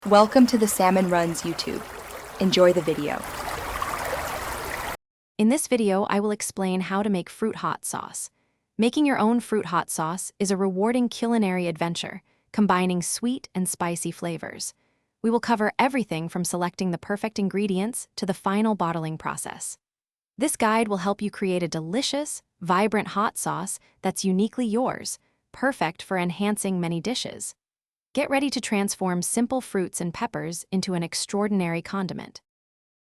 Welcome to the Salmon Runs YouTube. Enjoy the video. In this video, I will explain how to make fruit hot sauce. Making your own fruit hot sauce is a rewarding culinary adventure, combining sweet and spicy flavors. We will cover everything from selecting the perfect ingredients to the final bottling process. This guide will help you create a delicious, vibrant hot sauce that's uniquely yours, perfect for enhancing many dishes. Get ready to transform simple fruits and peppers into an extraordinary condiment.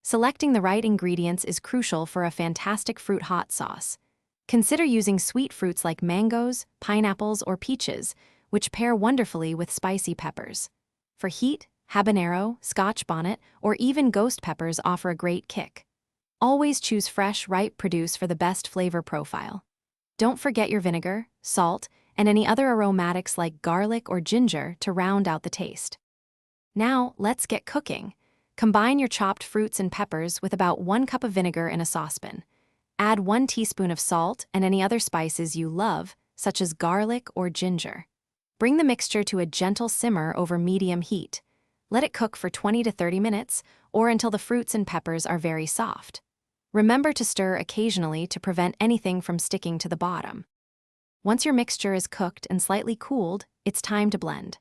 Selecting the right ingredients is crucial for a fantastic fruit hot sauce. Consider using sweet fruits like mangoes, pineapples, or peaches, which pair wonderfully with spicy peppers. For heat, habanero, Scotch bonnet, or even ghost peppers offer a great kick. Always choose fresh, ripe produce for the best flavor profile. Don't forget your vinegar, salt, and any other aromatics like garlic or ginger to round out the taste. Now, let's get cooking. Combine your chopped fruits and peppers with about 1 cup of vinegar in a saucepan. Add 1 teaspoon of salt and any other spices you love, such as garlic or ginger. Bring the mixture to a gentle simmer over medium heat. Let it cook for 20 to 30 minutes, or until the fruits and peppers are very soft. Remember to stir occasionally to prevent anything from sticking to the bottom. Once your mixture is cooked and slightly cooled, it's time to blend.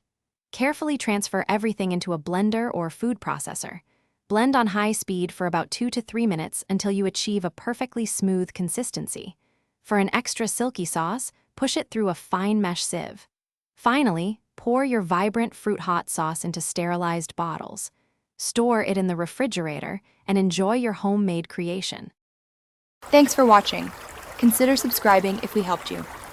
Carefully transfer everything into a blender or food processor. Blend on high speed for about 2 to 3 minutes until you achieve a perfectly smooth consistency. For an extra silky sauce, push it through a fine mesh sieve. Finally, pour your vibrant fruit hot sauce into sterilized bottles. Store it in the refrigerator and enjoy your homemade creation. Thanks for watching. Consider subscribing if we helped you.